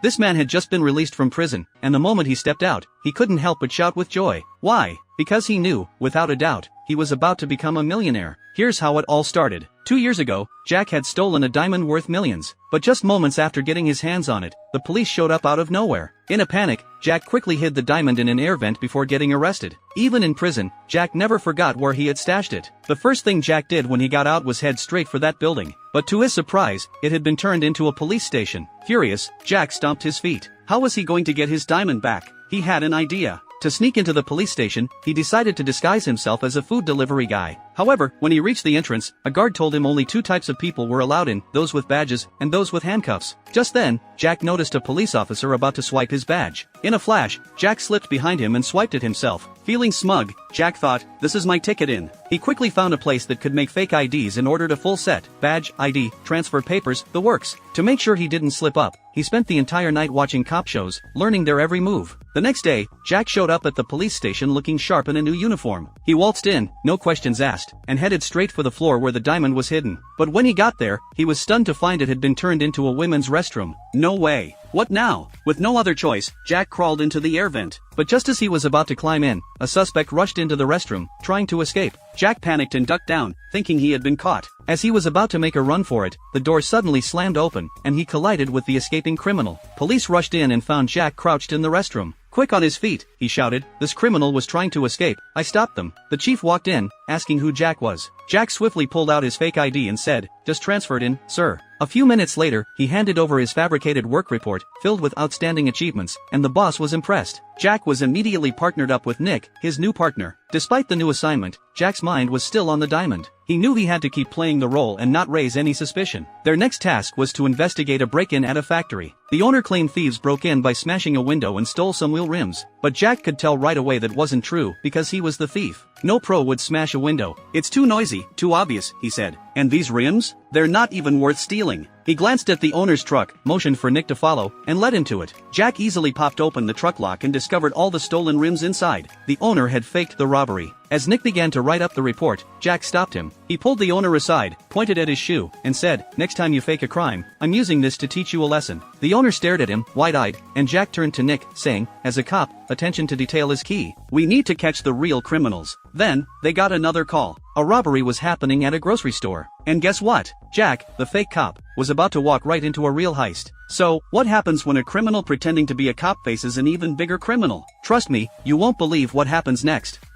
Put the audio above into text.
This man had just been released from prison, and the moment he stepped out, he couldn't help but shout with joy. Why? Because he knew, without a doubt, he was about to become a millionaire. Here's how it all started. 2 years ago, Jack had stolen a diamond worth millions. But just moments after getting his hands on it, the police showed up out of nowhere. In a panic, Jack quickly hid the diamond in an air vent before getting arrested. Even in prison, Jack never forgot where he had stashed it. The first thing Jack did when he got out was head straight for that building. But to his surprise, it had been turned into a police station. Furious, Jack stomped his feet. How was he going to get his diamond back? He had an idea. To sneak into the police station, he decided to disguise himself as a food delivery guy. However, when he reached the entrance, a guard told him only 2 types of people were allowed in, those with badges, and those with handcuffs. Just then, Jack noticed a police officer about to swipe his badge. In a flash, Jack slipped behind him and swiped it himself. Feeling smug, Jack thought, this is my ticket in. He quickly found a place that could make fake IDs and ordered a full set, badge, ID, transfer papers, the works. To make sure he didn't slip up, he spent the entire night watching cop shows, learning their every move. The next day, Jack showed up at the police station looking sharp in a new uniform. He waltzed in, no questions asked, and headed straight for the floor where the diamond was hidden. But when he got there, he was stunned to find it had been turned into a women's restroom. No way. What now? With no other choice, Jack crawled into the air vent. But just as he was about to climb in, a suspect rushed into the restroom, trying to escape. Jack panicked and ducked down, thinking he had been caught. As he was about to make a run for it, the door suddenly slammed open, and he collided with the escaping criminal. Police rushed in and found Jack crouched in the restroom. Quick on his feet, he shouted. This criminal was trying to escape. I stopped them. The chief walked in, asking who Jack was. Jack swiftly pulled out his fake ID and said, just transferred in, sir. A few minutes later, he handed over his fabricated work report, filled with outstanding achievements, and the boss was impressed. Jack was immediately partnered up with Nick, his new partner. Despite the new assignment, Jack's mind was still on the diamond. He knew he had to keep playing the role and not raise any suspicion. Their next task was to investigate a break-in at a factory. The owner claimed thieves broke in by smashing a window and stole some wheel rims. But Jack could tell right away that wasn't true, because he was the thief. No pro would smash a window. It's too noisy, too obvious, he said. And these rims? They're not even worth stealing. He glanced at the owner's truck, motioned for Nick to follow, and led him to it. Jack easily popped open the truck lock and discovered all the stolen rims inside. The owner had faked the robbery. As Nick began to write up the report, Jack stopped him. He pulled the owner aside, pointed at his shoe, and said, next time you fake a crime, I'm using this to teach you a lesson. The owner stared at him, wide-eyed, and Jack turned to Nick, saying, as a cop, attention to detail is key. We need to catch the real criminals. Then, they got another call. A robbery was happening at a grocery store. And guess what? Jack, the fake cop, was about to walk right into a real heist. So, what happens when a criminal pretending to be a cop faces an even bigger criminal? Trust me, you won't believe what happens next.